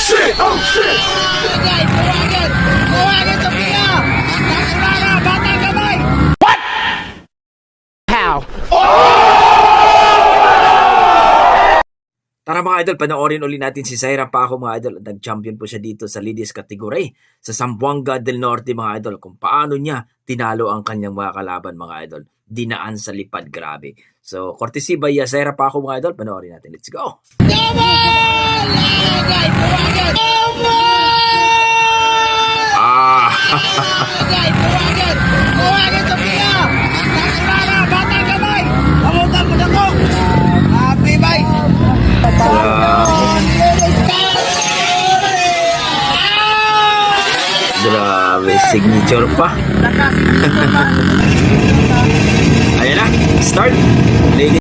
shit! Oh shit! Guys, buwagan! Buwagan sa piya! Nakurara, batang gamay! Tara mga idol, panoorin uli natin si Zaira Paco mga idol. Nag-champion po siya dito sa ladies category sa Zamboanga del Norte mga idol. Kung paano niya tinalo ang kanyang mga kalaban mga idol. Dinaan sa lipad, grabe. So, courtesy by Zaira Paco mga idol, panoorin natin. Let's go! Gamay! Guys, buwagan! Ah! Guys, buwagan! Buwagan sa piya! Nakurara, batang gamay! Pamuntan mo na ko! Happy bye! Grabe, signature pa. Ayan na, start. Ladies